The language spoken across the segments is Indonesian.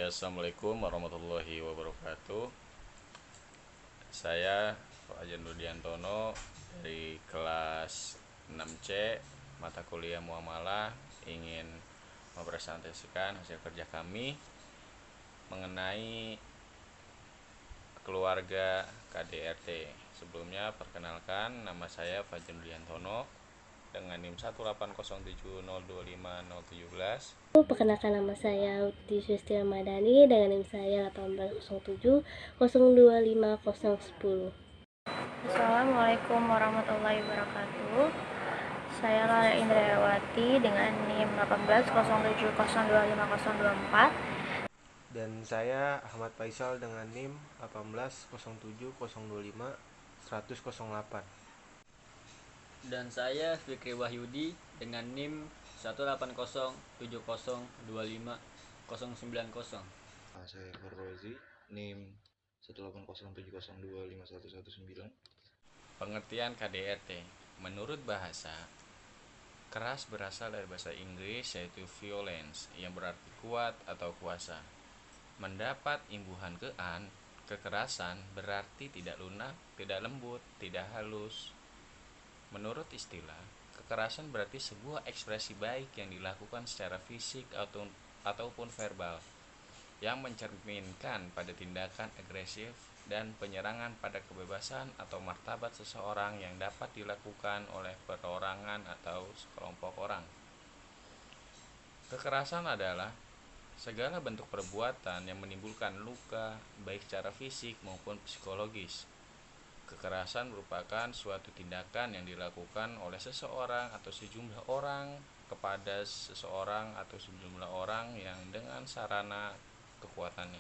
Ya, Assalamualaikum warahmatullahi wabarakatuh. Saya Fajar Nurdiantono dari kelas 6C mata kuliah Muamalah ingin mempresentasikan hasil kerja kami mengenai keluarga KDRT. Sebelumnya perkenalkan, nama saya Fajar Nurdiantono dengan NIM 18070250017. Perkenalkan, nama saya Uti Susti Ramadhani dengan NIM saya 1807025010. Assalamualaikum warahmatullahi wabarakatuh. Saya Lara Indrayawati dengan NIM 1807025024. Dan saya Ahmad Faisal dengan NIM 18070251008. Dan saya Fikri Wahyudi dengan NIM 18070250090. Saya Farrozi, NIM 18070251119. Pengertian KDRT menurut bahasa, keras berasal dari bahasa Inggris yaitu violence yang berarti kuat atau kuasa. Mendapat imbuhan kekerasan berarti tidak lunak, tidak lembut, tidak halus. Menurut istilah, kekerasan berarti sebuah ekspresi baik yang dilakukan secara fisik ataupun verbal yang mencerminkan pada tindakan agresif dan penyerangan pada kebebasan atau martabat seseorang yang dapat dilakukan oleh perorangan atau sekelompok orang. Kekerasan adalah segala bentuk perbuatan yang menimbulkan luka, baik secara fisik maupun psikologis. Kekerasan merupakan suatu tindakan yang dilakukan oleh seseorang atau sejumlah orang kepada seseorang atau sejumlah orang yang dengan sarana kekuatannya,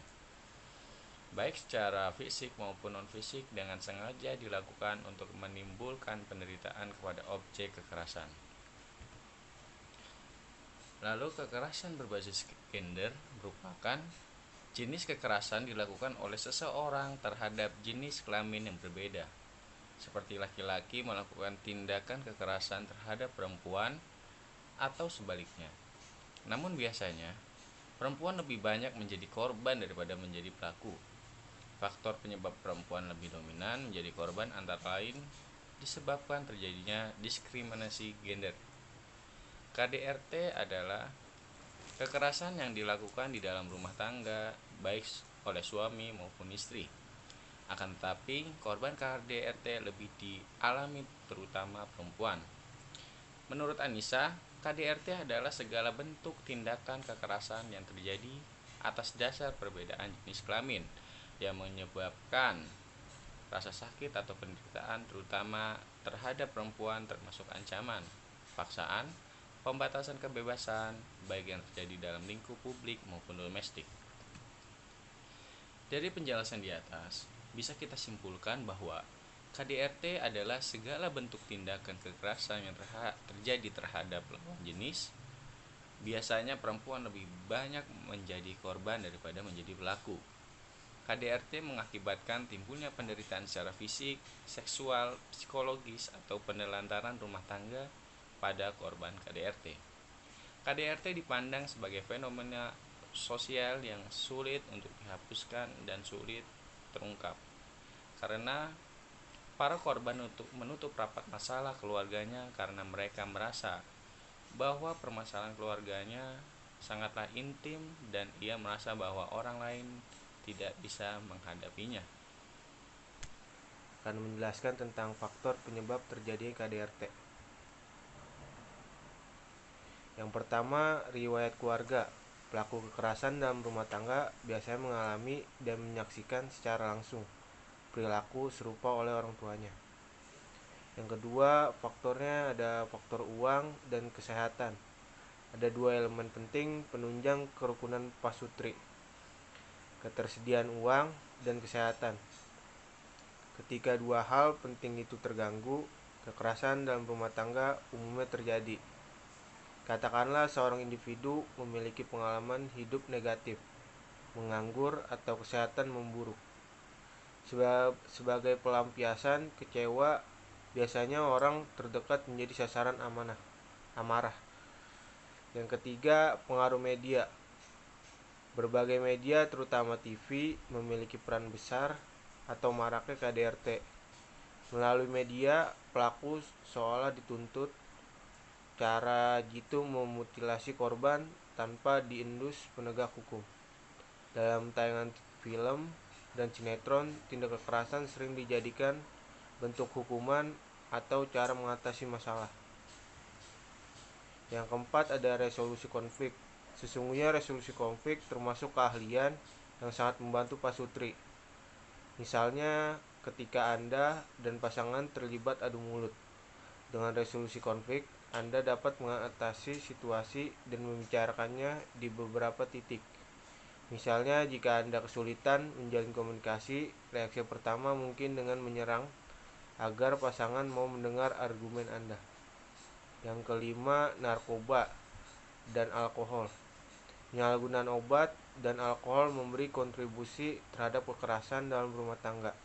baik secara fisik maupun non-fisik, dengan sengaja dilakukan untuk menimbulkan penderitaan kepada objek kekerasan. Lalu, kekerasan berbasis gender merupakan jenis kekerasan dilakukan oleh seseorang terhadap jenis kelamin yang berbeda, seperti laki-laki melakukan tindakan kekerasan terhadap perempuan atau sebaliknya. Namun biasanya, perempuan lebih banyak menjadi korban daripada menjadi pelaku. Faktor penyebab perempuan lebih dominan menjadi korban antara lain disebabkan terjadinya diskriminasi gender. KDRT adalah kekerasan yang dilakukan di dalam rumah tangga, baik oleh suami maupun istri. Akan tetapi, korban KDRT lebih dialami terutama perempuan. Menurut Anissa, KDRT adalah segala bentuk tindakan kekerasan yang terjadi atas dasar perbedaan jenis kelamin yang menyebabkan rasa sakit atau penderitaan terutama terhadap perempuan, termasuk ancaman, paksaan, pembatasan kebebasan baik yang terjadi dalam lingkup publik maupun domestik. Dari penjelasan di atas, bisa kita simpulkan bahwa KDRT adalah segala bentuk tindakan kekerasan yang terjadi terhadap lawan jenis. Biasanya perempuan lebih banyak menjadi korban daripada menjadi pelaku. KDRT mengakibatkan timbulnya penderitaan secara fisik, seksual, psikologis, atau penelantaran rumah tangga pada korban KDRT. KDRT dipandang sebagai fenomena sosial yang sulit untuk dihapuskan dan sulit terungkap, karena para korban untuk menutup rapat masalah keluarganya karena mereka merasa bahwa permasalahan keluarganya sangatlah intim dan ia merasa bahwa orang lain tidak bisa menghadapinya. Akan menjelaskan tentang faktor penyebab terjadinya KDRT. Yang pertama, riwayat keluarga. Pelaku kekerasan dalam rumah tangga biasanya mengalami dan menyaksikan secara langsung perilaku serupa oleh orang tuanya. Yang kedua, faktornya ada faktor uang dan kesehatan. Ada dua elemen penting penunjang kerukunan pasutri: ketersediaan uang dan kesehatan. Ketika dua hal penting itu terganggu, kekerasan dalam rumah tangga umumnya terjadi. Katakanlah seorang individu memiliki pengalaman hidup negatif, menganggur, atau kesehatan memburuk. Sebagai pelampiasan kecewa, biasanya orang terdekat menjadi sasaran amarah. Yang ketiga, pengaruh media. Berbagai media, terutama TV, memiliki peran besar atau maraknya KDRT. Melalui media, pelaku seolah dituntut cara jitu memutilasi korban tanpa diendus penegak hukum. Dalam tayangan film dan sinetron, tindak kekerasan sering dijadikan bentuk hukuman atau cara mengatasi masalah. Yang keempat, ada resolusi konflik. Sesungguhnya resolusi konflik termasuk keahlian yang sangat membantu Pak Sutri. Misalnya ketika Anda dan pasangan terlibat adu mulut. Dengan resolusi konflik, Anda dapat mengatasi situasi dan membicarakannya di beberapa titik. Misalnya jika Anda kesulitan menjalin komunikasi, reaksi pertama mungkin dengan menyerang agar pasangan mau mendengar argumen Anda. Yang kelima, narkoba dan alkohol. Penyalahgunaan obat dan alkohol memberi kontribusi terhadap kekerasan dalam rumah tangga.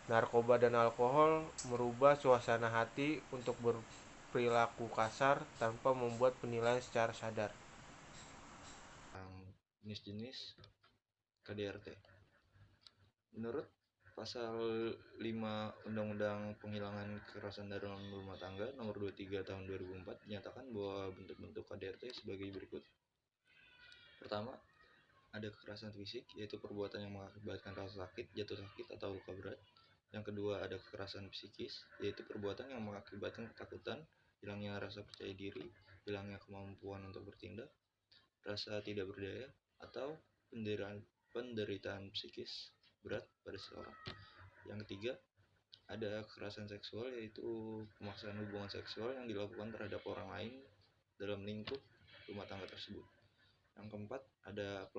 Narkoba dan alkohol merubah suasana hati untuk berperilaku kasar tanpa membuat penilaian secara sadar. Jenis-jenis KDRT. Menurut Pasal 5 Undang-Undang Penghilangan Kekerasan dalam Rumah Tangga Nomor 23 Tahun 2004 dinyatakan bahwa bentuk-bentuk KDRT sebagai berikut. Pertama, ada kekerasan fisik, yaitu perbuatan yang mengakibatkan rasa sakit, jatuh sakit, atau luka berat. Yang kedua, ada kekerasan psikis, yaitu perbuatan yang mengakibatkan ketakutan, hilangnya rasa percaya diri, hilangnya kemampuan untuk bertindak, rasa tidak berdaya, atau penderitaan psikis berat pada seseorang. Yang ketiga, ada kekerasan seksual, yaitu pemaksaan hubungan seksual yang dilakukan terhadap orang lain dalam lingkup rumah tangga tersebut. Yang keempat, ada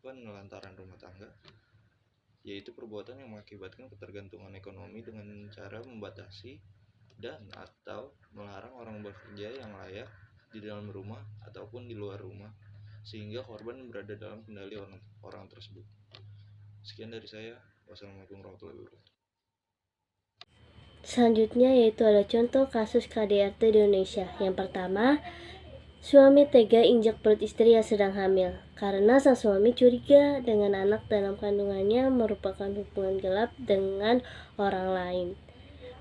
penelantaran rumah tangga, yaitu perbuatan yang mengakibatkan ketergantungan ekonomi dengan cara membatasi dan atau melarang orang bekerja yang layak di dalam rumah ataupun di luar rumah, sehingga korban berada dalam kendali orang tersebut. Sekian dari saya. Wassalamualaikum warahmatullahi wabarakatuh. Selanjutnya yaitu ada contoh kasus KDRT di Indonesia. Yang pertama, suami tega injak perut istri yang sedang hamil karena sang suami curiga dengan anak dalam kandungannya merupakan hubungan gelap dengan orang lain.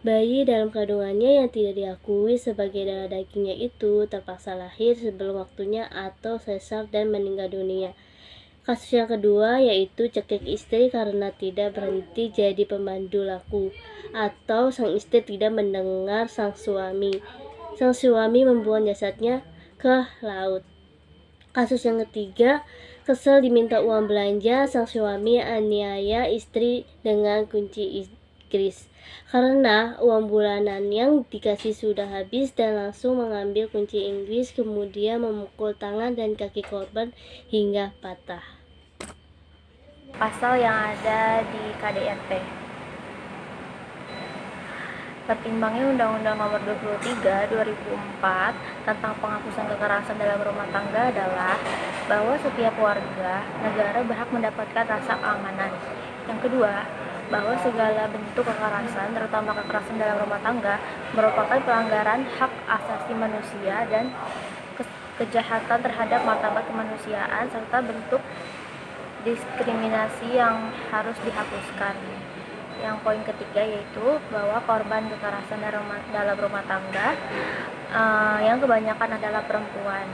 Bayi dalam kandungannya yang tidak diakui sebagai darah dagingnya itu terpaksa lahir sebelum waktunya atau sesar dan meninggal dunia. Kasus yang kedua yaitu cekik istri karena tidak berhenti jadi pemandu laku, atau sang istri tidak mendengar sang suami. Sang suami membuang jasadnya ke laut. Kasus yang ketiga, kesal diminta uang belanja, sang suami aniaya istri dengan kunci Inggris. Karena uang bulanan yang dikasih sudah habis dan langsung mengambil kunci Inggris, kemudian memukul tangan dan kaki korban hingga patah. Pasal yang ada di KDRT. Tertimbangnya Undang-Undang Nomor 23 2004 tentang penghapusan kekerasan dalam rumah tangga adalah bahwa setiap warga negara berhak mendapatkan rasa keamanan. Yang kedua, bahwa segala bentuk kekerasan, terutama kekerasan dalam rumah tangga, merupakan pelanggaran hak asasi manusia dan kejahatan terhadap martabat kemanusiaan serta bentuk diskriminasi yang harus dihapuskan. Yang poin ketiga yaitu bahwa korban kekerasan dalam rumah tangga yang kebanyakan adalah perempuan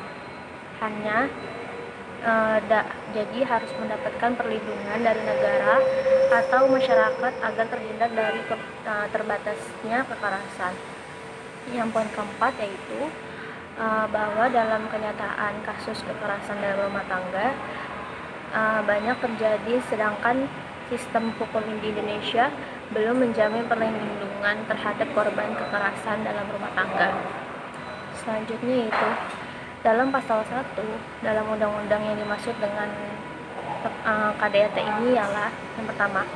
jadi harus mendapatkan perlindungan dari negara atau masyarakat agar terhindar dari terbatasnya kekerasan. Yang poin keempat yaitu bahwa dalam kenyataan kasus kekerasan dalam rumah tangga banyak terjadi, sedangkan sistem hukum di Indonesia belum menjamin perlindungan terhadap korban kekerasan dalam rumah tangga. Selanjutnya yaitu dalam pasal 1 dalam undang-undang yang dimaksud dengan KDRT ini ialah yang pertama,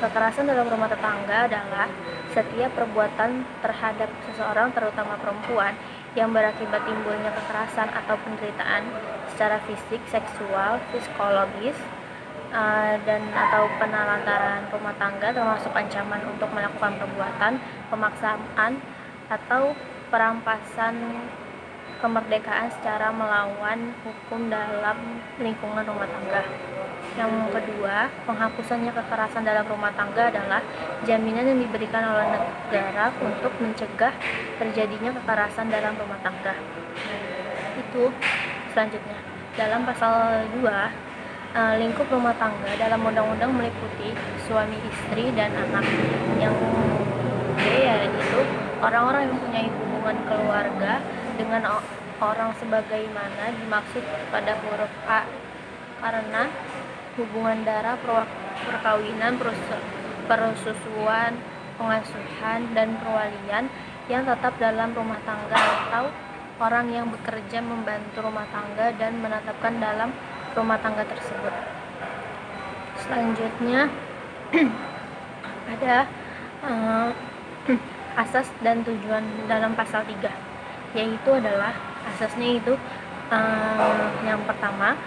kekerasan dalam rumah tangga adalah setiap perbuatan terhadap seseorang, terutama perempuan, yang berakibat timbulnya kekerasan atau penderitaan secara fisik, seksual, psikologis, dan atau penelantaran rumah tangga, termasuk ancaman untuk melakukan perbuatan, pemaksaan, atau perampasan kemerdekaan secara melawan hukum dalam lingkungan rumah tangga. Yang kedua, penghapusannya kekerasan dalam rumah tangga adalah jaminan yang diberikan oleh negara untuk mencegah terjadinya kekerasan dalam rumah tangga. Itu selanjutnya. Dalam pasal 2, lingkup rumah tangga dalam undang-undang meliputi suami, istri, dan anak. Yang B yaitu orang-orang yang mempunyai hubungan keluarga dengan orang sebagaimana dimaksud pada huruf A, karena hubungan darah, perkawinan, persusuan, pengasuhan, dan perwalian yang tetap dalam rumah tangga atau orang yang bekerja membantu rumah tangga dan menetapkan dalam rumah tangga tersebut. Selanjutnya ada asas dan tujuan dalam pasal 3, yaitu adalah asasnya itu yang pertama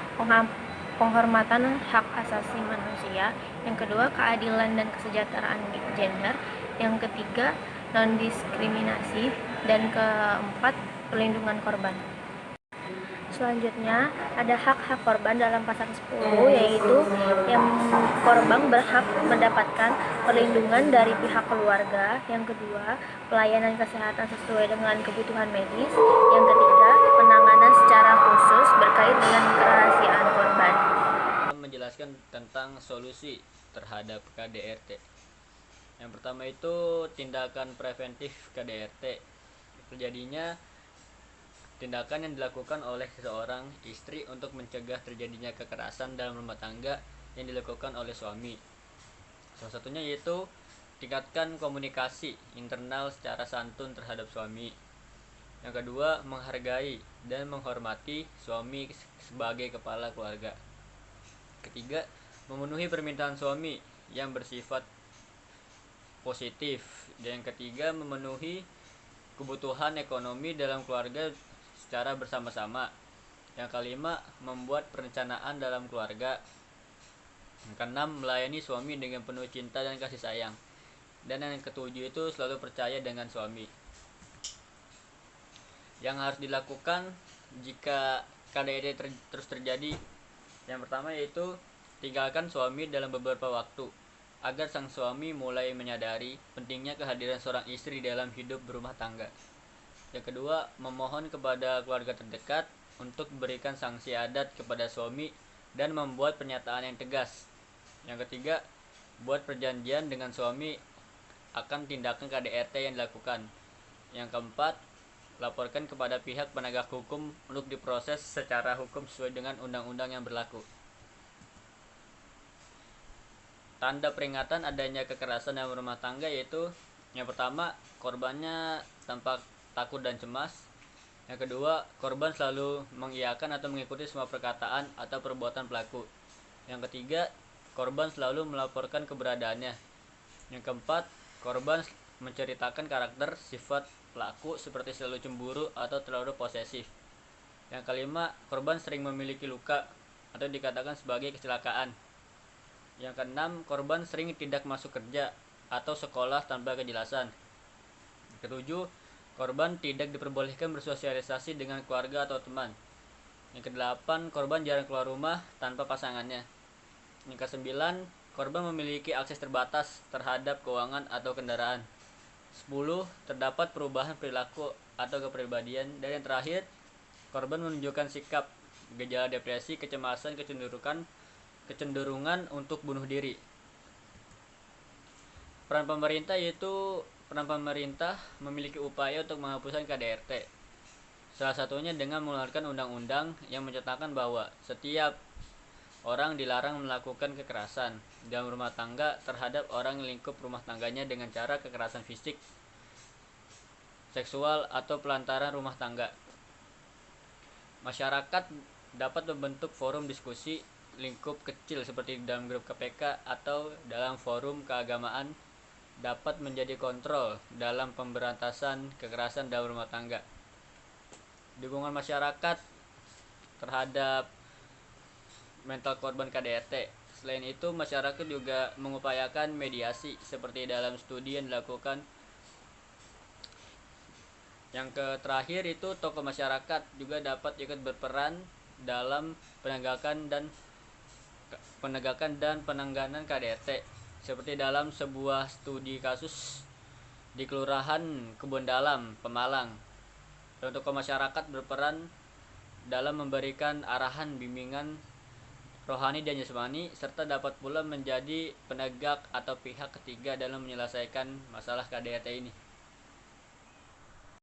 penghormatan hak asasi manusia, yang kedua keadilan dan kesejahteraan gender, yang ketiga non-diskriminasi, dan keempat perlindungan korban. Selanjutnya ada hak-hak korban dalam pasal 10, yaitu yang korban berhak mendapatkan perlindungan dari pihak keluarga, yang kedua pelayanan kesehatan sesuai dengan kebutuhan medis, yang ketiga penanganan secara khusus berkait dengan kerahasiaan korban. Menjelaskan tentang solusi terhadap KDRT. Yang pertama itu tindakan preventif KDRT. Terjadinya tindakan yang dilakukan oleh seseorang istri untuk mencegah terjadinya kekerasan dalam rumah tangga yang dilakukan oleh suami. Salah satunya yaitu tingkatkan komunikasi internal secara santun terhadap suami. Yang kedua, menghargai dan menghormati suami sebagai kepala keluarga. Ketiga, memenuhi permintaan suami yang bersifat positif. Dan yang ketiga, memenuhi kebutuhan ekonomi dalam keluarga secara bersama-sama. Yang kelima, membuat perencanaan dalam keluarga. Yang keenam, melayani suami dengan penuh cinta dan kasih sayang. Dan yang ketujuh itu selalu percaya dengan suami. Yang harus dilakukan jika KDRT terus terjadi, yang pertama yaitu tinggalkan suami dalam beberapa waktu agar sang suami mulai menyadari pentingnya kehadiran seorang istri dalam hidup berumah tangga. Yang kedua, memohon kepada keluarga terdekat untuk memberikan sanksi adat kepada suami dan membuat pernyataan yang tegas. Yang ketiga, buat perjanjian dengan suami akan tindakan KDRT yang dilakukan. Yang keempat, laporkan kepada pihak penegak hukum untuk diproses secara hukum sesuai dengan undang-undang yang berlaku. Tanda peringatan adanya kekerasan dalam rumah tangga yaitu yang pertama, korbannya tampak takut dan cemas. Yang kedua, korban selalu mengiyakan atau mengikuti semua perkataan atau perbuatan pelaku. Yang ketiga, korban selalu melaporkan keberadaannya. Yang keempat, korban menceritakan karakter sifat pelaku seperti selalu cemburu atau terlalu posesif. Yang kelima, korban sering memiliki luka atau dikatakan sebagai kecelakaan. Yang keenam, korban sering tidak masuk kerja atau sekolah tanpa kejelasan. Yang ketujuh, korban tidak diperbolehkan bersosialisasi dengan keluarga atau teman. Yang kedelapan, korban jarang keluar rumah tanpa pasangannya. Yang kesembilan, korban memiliki akses terbatas terhadap keuangan atau kendaraan. 10. Terdapat perubahan perilaku atau kepribadian. Dan yang terakhir, korban menunjukkan sikap, gejala depresi, kecemasan, kecenderungan untuk bunuh diri. Peran pemerintah memiliki upaya untuk menghapuskan KDRT. Salah satunya dengan mengeluarkan undang-undang yang mencatatkan bahwa setiap orang dilarang melakukan kekerasan dalam rumah tangga terhadap orang lingkup rumah tangganya dengan cara kekerasan fisik, seksual, atau pelantaran rumah tangga. Masyarakat dapat membentuk forum diskusi lingkup kecil seperti dalam grup KPK atau dalam forum keagamaan dapat menjadi kontrol dalam pemberantasan kekerasan dalam rumah tangga. Dukungan masyarakat terhadap mental korban KDRT. Selain itu, masyarakat juga mengupayakan mediasi seperti dalam studi yang dilakukan Yang terakhir itu tokoh masyarakat juga dapat ikut berperan dalam penegakan dan penanganan KDRT. Seperti dalam sebuah studi kasus di Kelurahan Kebon Dalam, Pemalang. Tokoh masyarakat berperan dalam memberikan arahan bimbingan rohani dan jasmani, serta dapat pula menjadi penegak atau pihak ketiga dalam menyelesaikan masalah KDRT ini.